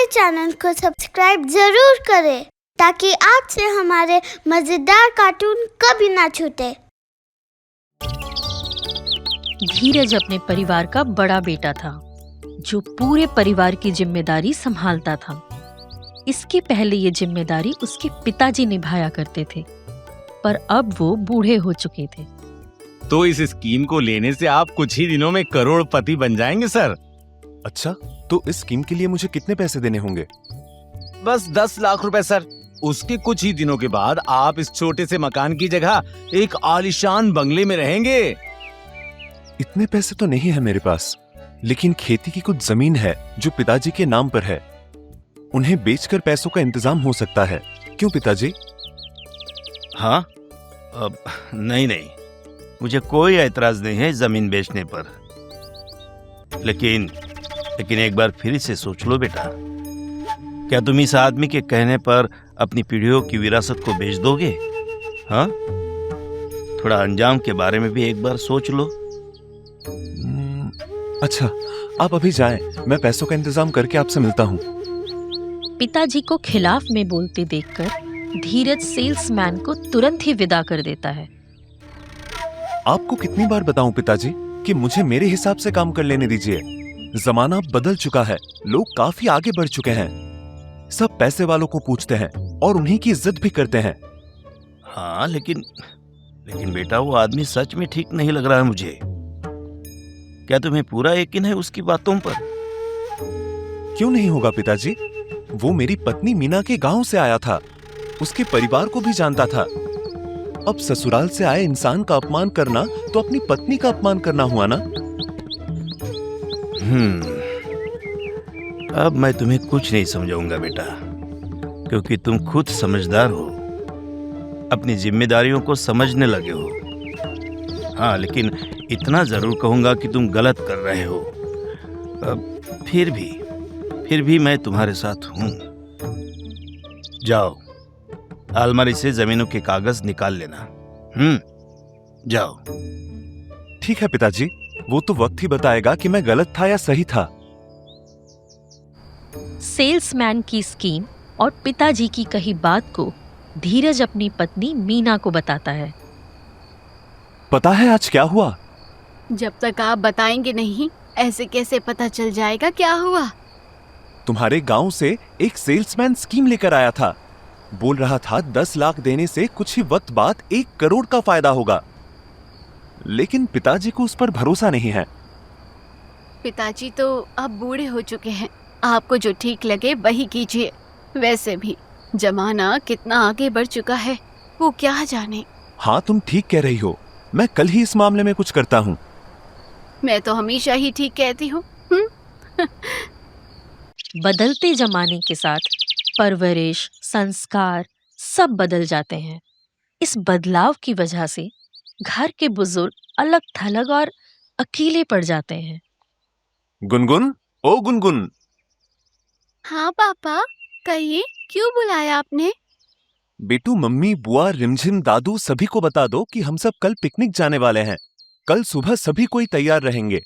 हमारे चैनल को सब्सक्राइब जरूर करें ताकि आपसे हमारे मजेदार कार्टून कभी ना छूटे। धीरज अपने परिवार का बड़ा बेटा था जो पूरे परिवार की जिम्मेदारी संभालता था। इसके पहले ये जिम्मेदारी उसके पिताजी निभाया करते थे, पर अब वो बूढ़े हो चुके थे। तो इस स्कीम को लेने से आप कुछ ही दिनों में करोड़पति बन जाएंगे सर। अच्छा, तो इस स्कीम के लिए मुझे कितने पैसे देने होंगे? बस 10 लाख रुपए सर। उसके कुछ ही दिनों के बाद आप इस छोटे से मकान की जगह एक आलीशान बंगले में रहेंगे। इतने पैसे तो नहीं है मेरे पास, लेकिन खेती की कुछ जमीन है जो पिताजी के नाम पर है। उन्हें बेचकर पैसों का इंतजाम हो सकता है। क्यों पिताजी? हाँ, नहीं, मुझे कोई ऐतराज नहीं है जमीन बेचने पर। लेकिन एक बार फिर से सोच लो बेटा, क्या तुम इस आदमी के कहने पर अपनी पीढ़ियों की विरासत को बेच दोगे? हाँ, थोड़ा अंजाम के बारे में भी एक बार सोच लो। अच्छा, आप अभी जाएं, मैं पैसों का इंतजाम करके आपसे मिलता हूँ। पिताजी को खिलाफ में बोलते देखकर धीरज सेल्समैन को तुरंत ही विदा कर देता है। आपको कितनी बार बताऊं पिताजी कि मुझे मेरे हिसाब से काम कर लेने दीजिए। जमाना बदल चुका है, लोग काफी आगे बढ़ चुके हैं। सब पैसे वालों को पूछते हैं और उन्हीं की इज्जत भी करते हैं। हाँ, लेकिन बेटा, वो आदमी सच में ठीक नहीं लग रहा है मुझे। क्या तुम्हें पूरा यकीन है उसकी बातों पर? क्यों नहीं होगा पिताजी? वो मेरी पत्नी मीना के गांव से आया था, उसके परिवार को भी जानता था। अब ससुराल से आए इंसान का अपमान करना तो अपनी पत्नी का अपमान करना हुआ ना। अब मैं तुम्हें कुछ नहीं समझाऊंगा बेटा, क्योंकि तुम खुद समझदार हो, अपनी जिम्मेदारियों को समझने लगे हो। हाँ, लेकिन इतना जरूर कहूंगा कि तुम गलत कर रहे हो। फिर भी मैं तुम्हारे साथ हूं। जाओ, अलमारी से जमीनों के कागज निकाल लेना। जाओ। ठीक है पिताजी, वो तो वक्त ही बताएगा कि मैं गलत था या सही था। सेल्समैन की स्कीम और पिताजी की कही बात को धीरज अपनी पत्नी मीना को बताता है। पता है आज क्या हुआ? जब तक आप बताएंगे नहीं, ऐसे कैसे पता चल जाएगा क्या हुआ? तुम्हारे गांव से एक सेल्समैन स्कीम लेकर आया था। बोल रहा था 10 लाख देने से कुछ ही वक्त बाद 1 करोड़ का फायदा होगा, लेकिन पिताजी को उस पर भरोसा नहीं है। पिताजी तो अब बूढ़े हो चुके हैं, आपको जो ठीक लगे वही कीजिए। वैसे भी जमाना कितना आगे बढ़ चुका है, वो क्या जाने। हाँ, तुम ठीक कह रही हो। मैं कल ही इस मामले में कुछ करता हूँ। मैं तो हमेशा ही ठीक कहती हूँ। बदलते जमाने के साथ परवरिश, संस्कार सब बदल जाते हैं। इस बदलाव की वजह से घर के बुजुर्ग अलग थलग और अकेले पड़ जाते हैं। गुनगुन, ओ गुनगुन। हाँ पापा, कहिए, क्यों बुलाया आपने? बेटू, मम्मी, बुआ, रिमझिम, दादू सभी को बता दो कि हम सब कल पिकनिक जाने वाले हैं। कल सुबह सभी कोई तैयार रहेंगे।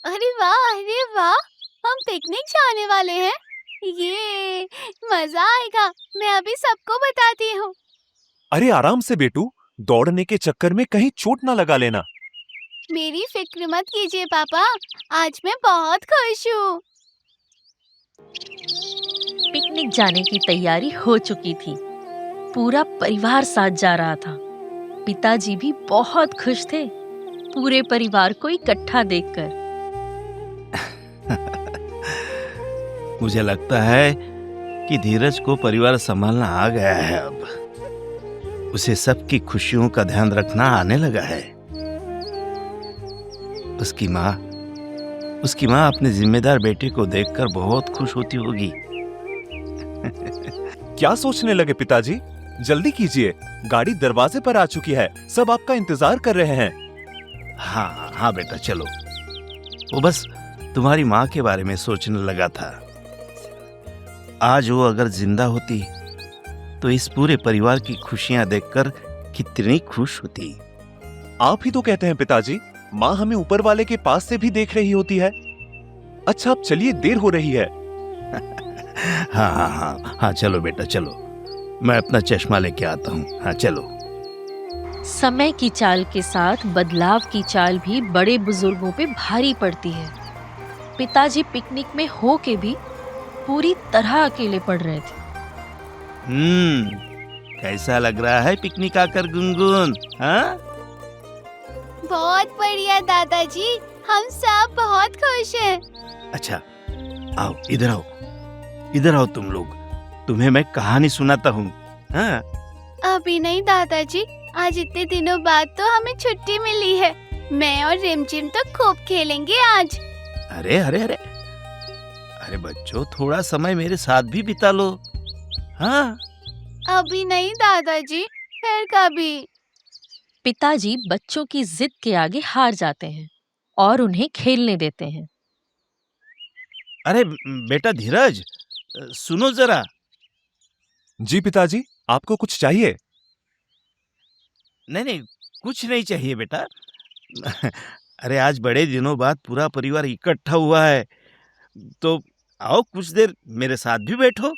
अरे वाह, हम पिकनिक जाने वाले हैं। ये मजा आएगा। मैं अभी सबको बताती हूँ। अरे आराम से बेटू, दौड़ने के चक्कर में कहीं चोट ना लगा लेना। मेरी फिक्र मत कीजिए पापा, आज मैं बहुत खुश हूँ। पिकनिक जाने की तैयारी हो चुकी थी। पूरा परिवार साथ जा रहा था। पिताजी भी बहुत खुश थे पूरे परिवार को इकट्ठा देखकर। मुझे लगता है कि धीरज को परिवार संभालना आ गया है। अब उसे सबकी खुशियों का ध्यान रखना आने लगा है। उसकी माँ अपने जिम्मेदार बेटे को देखकर बहुत खुश होती होगी। क्या सोचने लगे पिताजी? जल्दी कीजिए, गाड़ी दरवाजे पर आ चुकी है, सब आपका इंतजार कर रहे हैं। हाँ बेटा, चलो। वो बस तुम्हारी माँ के बारे में सोचने लगा था। आज वो अगर जिंदा होती तो इस पूरे परिवार की खुशियां देखकर कितनी खुश होती। आप ही तो कहते हैं पिताजी, माँ हमें ऊपर वाले के पास से भी देख रही होती है। अच्छा, अब चलिए, देर हो रही है। हाँ हाँ हाँ हाँ, चलो बेटा चलो, मैं अपना चश्मा लेके आता हूँ। हाँ चलो। समय की चाल के साथ बदलाव की चाल भी बड़े बुजुर्गों पे भारी पड़ती है। पिताजी पिकनिक में हो के भी पूरी तरह अकेले पड़ रहे थे। कैसा लग रहा है पिकनिक आकर गुनगुन? हाँ बहुत बढ़िया दादाजी, हम सब बहुत खुश हैं। अच्छा, आओ इधर आओ, इधर आओ तुम लोग, तुम्हें मैं कहानी सुनाता हूँ। हाँ अभी नहीं दादाजी, आज इतने दिनों बाद तो हमें छुट्टी मिली है। मैं और रिमझिम तो खूब खेलेंगे आज। अरे अरे अरे अरे बच्चों, थोड़ा समय मेरे साथ भी बिता लो। हाँ अभी नहीं दादाजी, फिर कभी। पिताजी बच्चों की जिद के आगे हार जाते हैं और उन्हें खेलने देते हैं। अरे बेटा धीरज, सुनो जरा। जी पिताजी, आपको कुछ चाहिए? नहीं नहीं, कुछ नहीं चाहिए बेटा। अरे आज बड़े दिनों बाद पूरा परिवार इकट्ठा हुआ है, तो आओ कुछ देर मेरे साथ भी बैठो।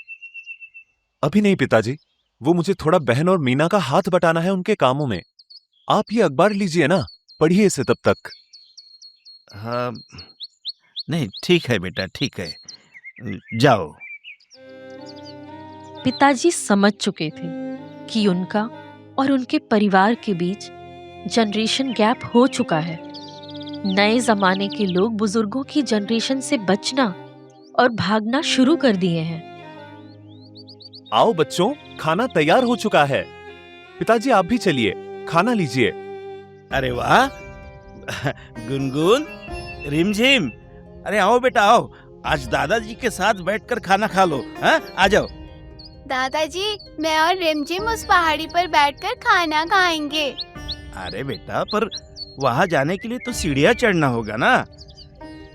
अभी नहीं पिताजी, वो मुझे थोड़ा बहन और मीना का हाथ बटाना है उनके कामों में। आप ये अखबार लीजिए ना, पढ़िए इसे तब तक। हाँ नहीं, ठीक है बेटा, ठीक है, जाओ। पिताजी समझ चुके थे कि उनका और उनके परिवार के बीच जनरेशन गैप हो चुका है। नए जमाने के लोग बुजुर्गों की जनरेशन से बचना और भागना शुरू कर दिए हैं। आओ बच्चों, खाना तैयार हो चुका है। पिताजी आप भी चलिए, खाना लीजिए। अरे वाह, गुनगुन, रिमझिम, अरे आओ बेटा आओ, आज दादाजी के साथ बैठकर खाना खा लो। हाँ आ जाओ। दादाजी, मैं और रिमझिम उस पहाड़ी पर बैठकर खाना खाएंगे। अरे बेटा, पर वहां जाने के लिए तो सीढ़ियां चढ़ना होगा ना,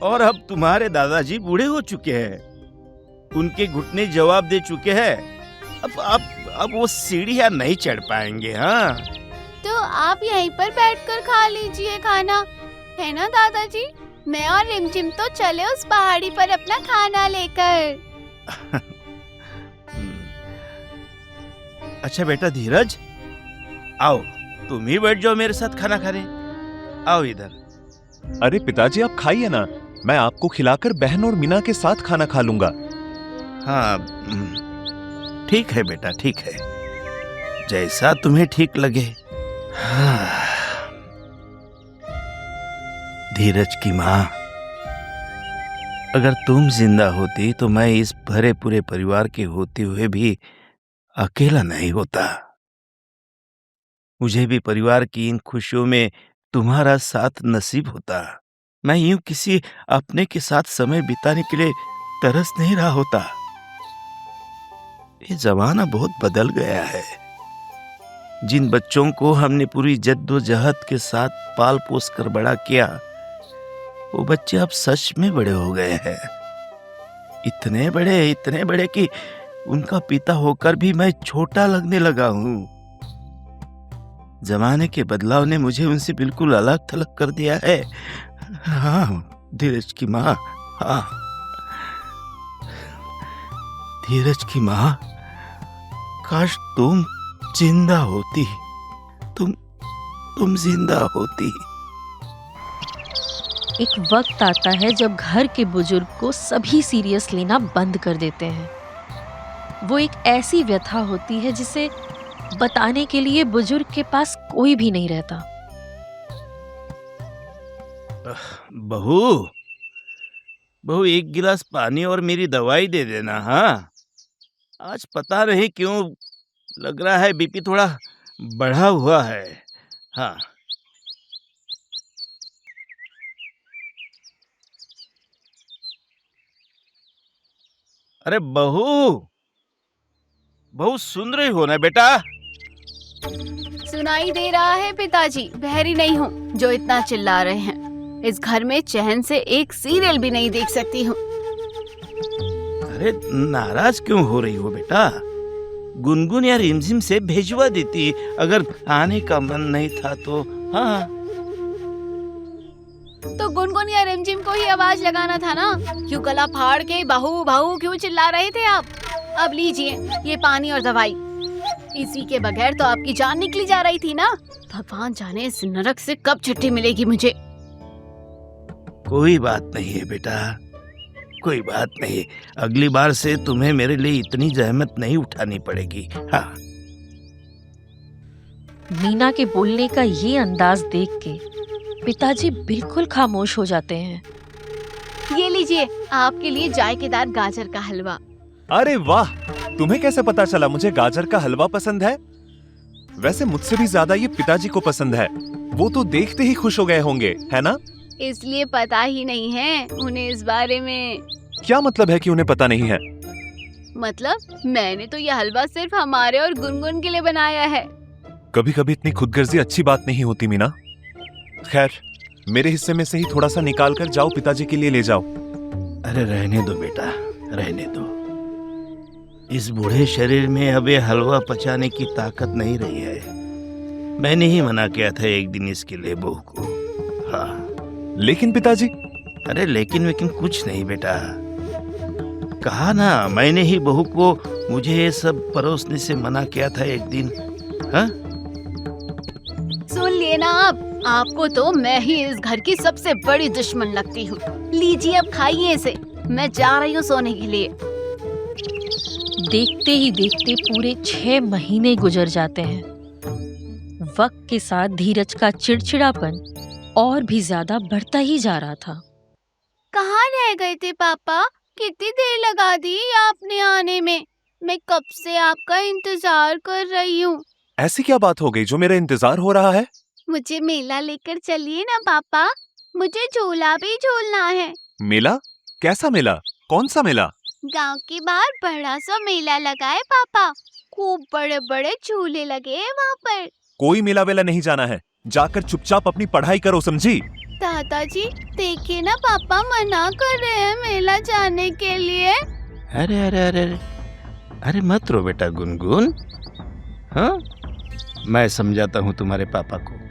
और अब तुम्हारे दादाजी बूढ़े हो चुके हैं, उनके घुटने जवाब दे चुके हैं। अब वो सीढ़ियां नहीं चढ़ पाएंगे। हाँ तो आप यहीं पर बैठकर खा लीजिए खाना, है ना दादाजी? मैं और रिमझिम तो चले उस पहाड़ी पर अपना खाना लेकर। अच्छा बेटा धीरज, आओ तुम ही बैठ जाओ मेरे साथ खाना खाने। आओ इधर। अरे पिताजी आप खाइए ना, मैं आपको खिलाकर बहन और मीना के साथ खाना खा लूंगा। हाँ ठीक है बेटा, ठीक है, जैसा तुम्हें ठीक लगे। हाँ। धीरज की माँ, अगर तुम जिंदा होती तो मैं इस भरे पूरे परिवार के होते हुए भी अकेला नहीं होता। मुझे भी परिवार की इन खुशियों में तुम्हारा साथ नसीब होता। मैं यूं किसी अपने के साथ समय बिताने के लिए तरस नहीं रहा होता। ये जमाना बहुत बदल गया है। जिन बच्चों को हमने पूरी जद्दोजहद के साथ पाल पोस कर बड़ा किया, वो बच्चे अब सच में बड़े हो गए हैं। इतने बड़े कि उनका पिता होकर भी मैं छोटा लगने लगा हूं। जमाने के बदलाव ने मुझे उनसे बिल्कुल अलग थलग कर दिया है। हाँ धीरज की माँ, हाँ धीरज की माँ, काश तुम जिंदा होती, तुम जिंदा होती। एक वक्त आता है जब घर के बुजुर्ग को सभी सीरियस लेना बंद कर देते हैं। वो एक ऐसी व्यथा होती है जिसे बताने के लिए बुजुर्ग के पास कोई भी नहीं रहता। बहू एक गिलास पानी और मेरी दवाई दे देना। हाँ आज पता नहीं क्यों लग रहा है बीपी थोड़ा बढ़ा हुआ है। हाँ अरे बहू सुन रही हो ना बेटा? सुनाई दे रहा है पिताजी, बहरी नहीं हूँ जो इतना चिल्ला रहे हैं। इस घर में चैन से एक सीरियल भी नहीं देख सकती हूँ। अरे नाराज क्यों हो रही हो बेटा? गुनगुन या रिमझिम से भेजवा देती अगर आने का मन नहीं था तो। हाँ तो गुनगुन या रिमझिम को ही आवाज लगाना था ना। क्यों गला फाड़ के बहू बहू क्यों चिल्ला रहे थे आप? अब लीजिए ये पानी और दवाई। इसी के बगैर तो आपकी जान निकली जा रही थी ना। भगवान जाने इस नरक से कब छुट्टी मिलेगी मुझे। कोई बात नहीं है बेटा, कोई बात नहीं। अगली बार से तुम्हें मेरे लिए इतनी जहमत नहीं उठानी पड़ेगी। हाँ। मीना के बोलने का ये अंदाज देख के पिताजी बिल्कुल खामोश हो जाते हैं। ये लीजिए आपके लिए जायकेदार गाजर का हलवा। अरे वाह, तुम्हें कैसे पता चला मुझे गाजर का हलवा पसंद है? वैसे मुझसे भी ज्यादा ये पिताजी को पसंद है। वो तो देखते ही खुश हो गए होंगे, है ना? इसलिए पता ही नहीं है उन्हें इस बारे में। क्या मतलब है कि उन्हें पता नहीं है? मतलब मैंने तो यह हलवा सिर्फ हमारे और गुनगुन के लिए बनाया है। कभी कभी इतनी खुदगर्जी अच्छी बात नहीं होती मीना। खैर, मेरे हिस्से में से ही थोड़ा सा निकाल कर जाओ, पिताजी के लिए ले जाओ। अरे रहने दो बेटा, रहने दो। इस बूढ़े शरीर में अब ये हलवा पचाने की ताकत नहीं रही है। मैंने ही मना किया था एक दिन इसके लिए बहू को। हाँ। लेकिन पिताजी। अरे लेकिन कुछ नहीं बेटा। कहा ना मैंने ही बहू को मुझे ये सब परोसने से मना किया था एक दिन। हाँ? सुन लिए ना आपको तो मैं ही इस घर की सबसे बड़ी दुश्मन लगती हूँ। लीजिए अब खाइए इसे, मैं जा रही हूँ सोने के लिए। देखते ही देखते पूरे 6 महीने गुजर जाते हैं। वक्त के साथ धीरज का चिड़चिड़ापन और भी ज्यादा बढ़ता ही जा रहा था। कहाँ रह गए थे पापा? कितनी देर लगा दी आपने आने में? मैं कब से आपका इंतजार कर रही हूँ। ऐसी क्या बात हो गई जो मेरा इंतजार हो रहा है? मुझे मेला लेकर चलिए ना पापा, मुझे झूला भी झूलना है। मेला? कैसा मेला? कौन सा मेला? गांव के बाहर बड़ा सा मेला लगा है पापा, खूब बड़े बड़े झूले लगे हैं वहाँ पर। कोई मेला वेला नहीं जाना है, जाकर चुपचाप अपनी पढ़ाई करो, समझी? दादाजी देखिए ना पापा मना कर रहे हैं मेला जाने के लिए। अरे अरे अरे अरे अरे मत रो बेटा गुनगुन। हाँ, मैं समझाता हूँ तुम्हारे पापा को।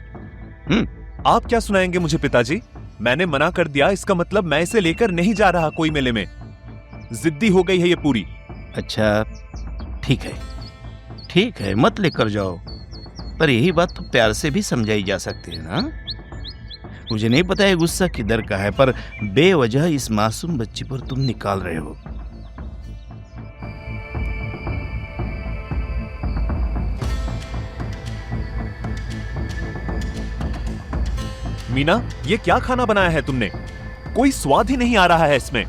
आप क्या सुनाएंगे मुझे पिताजी? मैंने मना कर दिया, इसका मतलब मैं इसे लेकर नहीं जा रहा कोई मेले में। जिद्दी हो गई है ये पूरी। अच्छा ठीक है मत लेकर जाओ, पर यही बात तो प्यार से भी समझाई जा सकती है ना। मुझे नहीं पता है गुस्सा किधर का है, पर बेवजह इस मासूम बच्ची पर तुम निकाल रहे हो। मीना, ये क्या खाना बनाया है तुमने? कोई स्वाद ही नहीं आ रहा है इसमें।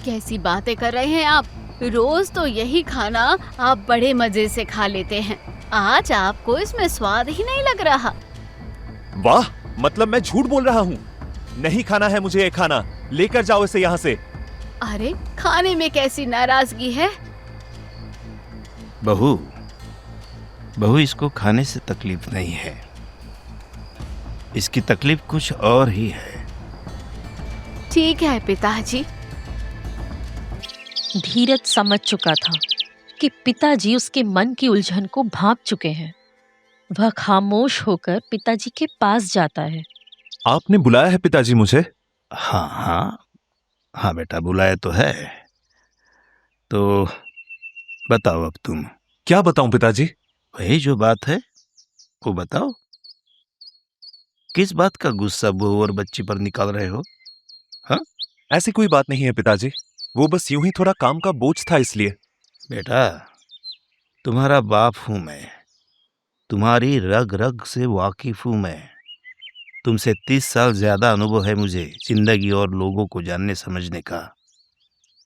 कैसी बातें कर रहे हैं आप? रोज तो यही खाना आप बड़े मजे से खा लेते हैं, आज आपको इसमें स्वाद ही नहीं लग रहा। वाह, मतलब मैं झूठ बोल रहा हूँ? नहीं खाना है मुझे ये खाना, लेकर जाओ इसे यहाँ से। अरे खाने में कैसी नाराजगी है? बहू इसको खाने से तकलीफ नहीं है, इसकी तकलीफ कुछ और ही है। ठीक है पिताजी। धीरज समझ चुका था कि पिताजी उसके मन की उलझन को भांप चुके हैं। वह खामोश होकर पिताजी के पास जाता है। आपने बुलाया है पिताजी मुझे? हाँ बेटा, बुलाया तो है। तो बताओ अब तुम। क्या बताऊं पिताजी? वही जो बात है वो बताओ। किस बात का गुस्सा बहू और बच्ची पर निकाल रहे हो? हाँ? ऐसी कोई बात नहीं है पिताजी, वो बस यूं ही थोड़ा काम का बोझ था इसलिए। बेटा, तुम्हारा बाप हूं मैं, तुम्हारी रग रग से वाकिफ हूं मैं। तुमसे 30 साल ज्यादा अनुभव है मुझे जिंदगी और लोगों को जानने समझने का।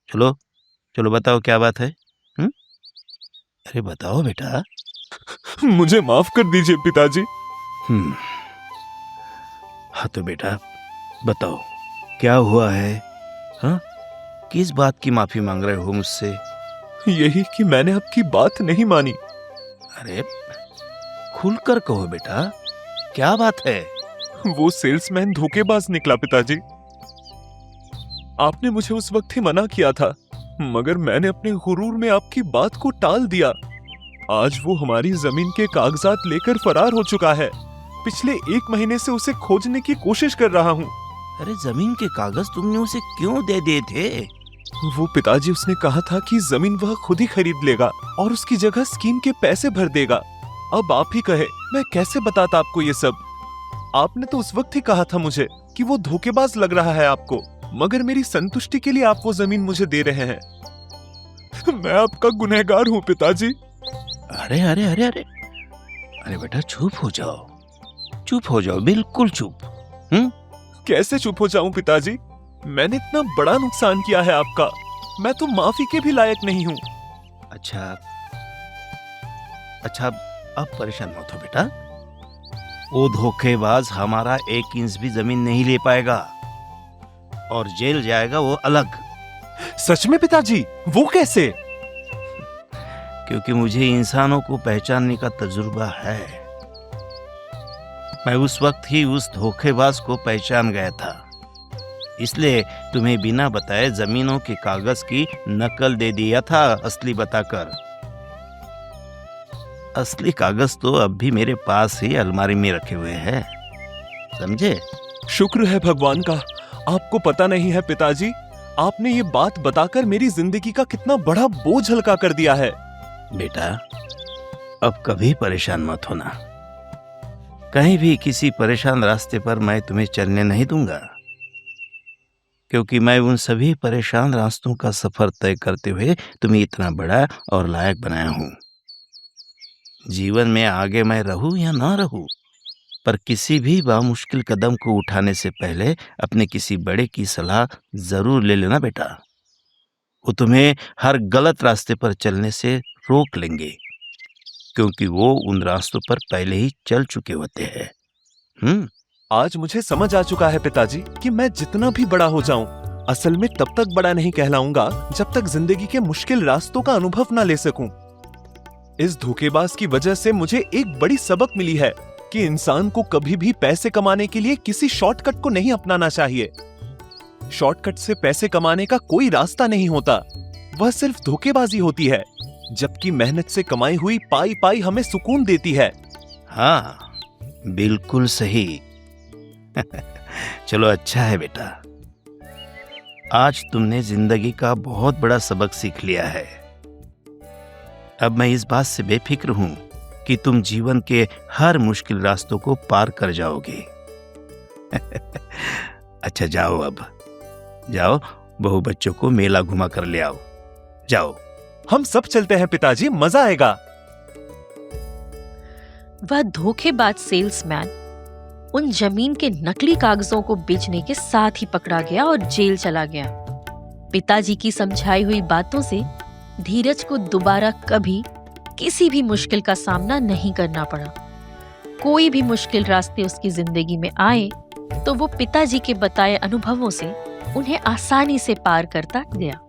चलो बताओ क्या बात है? अरे बताओ बेटा। मुझे माफ कर दीजिए पिताजी। हाँ तो बेटा बताओ क्या हुआ है? हाँ, किस बात की माफी मांग रहे हो मुझसे? यही कि मैंने आपकी बात नहीं मानी। अरे खुलकर कहो बेटा, क्या बात है? वो सेल्समैन धोखेबाज निकला पिताजी। आपने मुझे उस वक्त ही मना किया था, मगर मैंने अपने गुरूर में आपकी बात को टाल दिया। आज वो हमारी जमीन के कागजात लेकर फरार हो चुका है। पिछले 1 महीने से उसे खोजने की कोशिश कर रहा हूँ। अरे जमीन के कागज तुमने उसे क्यों दे दिए थे? वो पिताजी, उसने कहा था कि जमीन वह खुद ही खरीद लेगा और उसकी जगह स्कीम के पैसे भर देगा। अब आप ही कहे, मैं कैसे बताता आपको ये सब? आपने तो उस वक्त ही कहा था मुझे कि वो धोखेबाज लग रहा है आपको, मगर मेरी संतुष्टि के लिए आप वो जमीन मुझे दे रहे हैं। मैं आपका गुनहगार हूँ पिताजी। अरे अरे अरे अरे अरे बेटा, चुप हो जाओ, चुप हो जाओ, बिल्कुल चुप। कैसे चुप हो जाऊं पिताजी? मैंने इतना बड़ा नुकसान किया है आपका, मैं तो माफी के भी लायक नहीं हूँ। अच्छा अच्छा, अब परेशान मत हो बेटा। वो धोखेबाज हमारा 1 इंच भी जमीन नहीं ले पाएगा और जेल जाएगा वो अलग। सच में पिताजी? वो कैसे? क्योंकि मुझे इंसानों को पहचानने का तजुर्बा है। मैं उस वक्त ही उस धोखेबाज को पहचान गया था, इसलिए तुम्हें बिना बताए जमीनों के कागज की नकल दे दिया था असली बताकर। असली कागज तो अब भी मेरे पास ही अलमारी में रखे हुए हैं, समझे? शुक्र है भगवान का। आपको पता नहीं है पिताजी, आपने ये बात बताकर मेरी जिंदगी का कितना बड़ा बोझ हल्का कर दिया है। बेटा, अब कभी परेशान मत होना। कहीं भी किसी परेशान रास्ते पर मैं तुम्हें चलने नहीं दूंगा, क्योंकि मैं उन सभी परेशान रास्तों का सफर तय करते हुए तुम्हें इतना बड़ा और लायक बनाया हूं। जीवन में आगे मैं रहूं या ना रहूं, पर किसी भी बामुश्किल कदम को उठाने से पहले अपने किसी बड़े की सलाह जरूर ले लेना बेटा। वो तुम्हें हर गलत रास्ते पर चलने से रोक लेंगे, क्योंकि वो उन रास्तों पर पहले ही चल चुके होते हैं। आज मुझे समझ आ चुका है पिताजी कि मैं जितना भी बड़ा हो जाऊं, असल में तब तक बड़ा नहीं कहलाऊंगा जब तक जिंदगी के मुश्किल रास्तों का अनुभव ना ले सकूं। इस धोखेबाज की वजह से मुझे एक बड़ी सबक मिली है कि इंसान को कभी भी पैसे कमाने के लिए किसी शॉर्टकट को नहीं अपनाना चाहिए। शॉर्टकट से पैसे कमाने का कोई रास्ता नहीं होता, वह सिर्फ धोखेबाजी होती है, जबकि मेहनत से कमाई हुई पाई पाई हमें सुकून देती है। हाँ, बिल्कुल सही। चलो, अच्छा है बेटा, आज तुमने जिंदगी का बहुत बड़ा सबक सीख लिया है। अब मैं इस बात से बेफिक्र हूं कि तुम जीवन के हर मुश्किल रास्तों को पार कर जाओगे। अच्छा, जाओ, अब जाओ, बहू बच्चों को मेला घुमा कर ले आओ। जाओ। हम सब चलते हैं पिताजी, मजा आएगा। वह धोखेबाज सेल्समैन उन जमीन के नकली कागजों को बेचने के साथ ही पकड़ा गया और जेल चला गया। पिताजी की समझाई हुई बातों से धीरज को दोबारा कभी किसी भी मुश्किल का सामना नहीं करना पड़ा। कोई भी मुश्किल रास्ते उसकी जिंदगी में आए तो वो पिताजी के बताए अनुभवों से उन्हें आसानी से पार करता गया।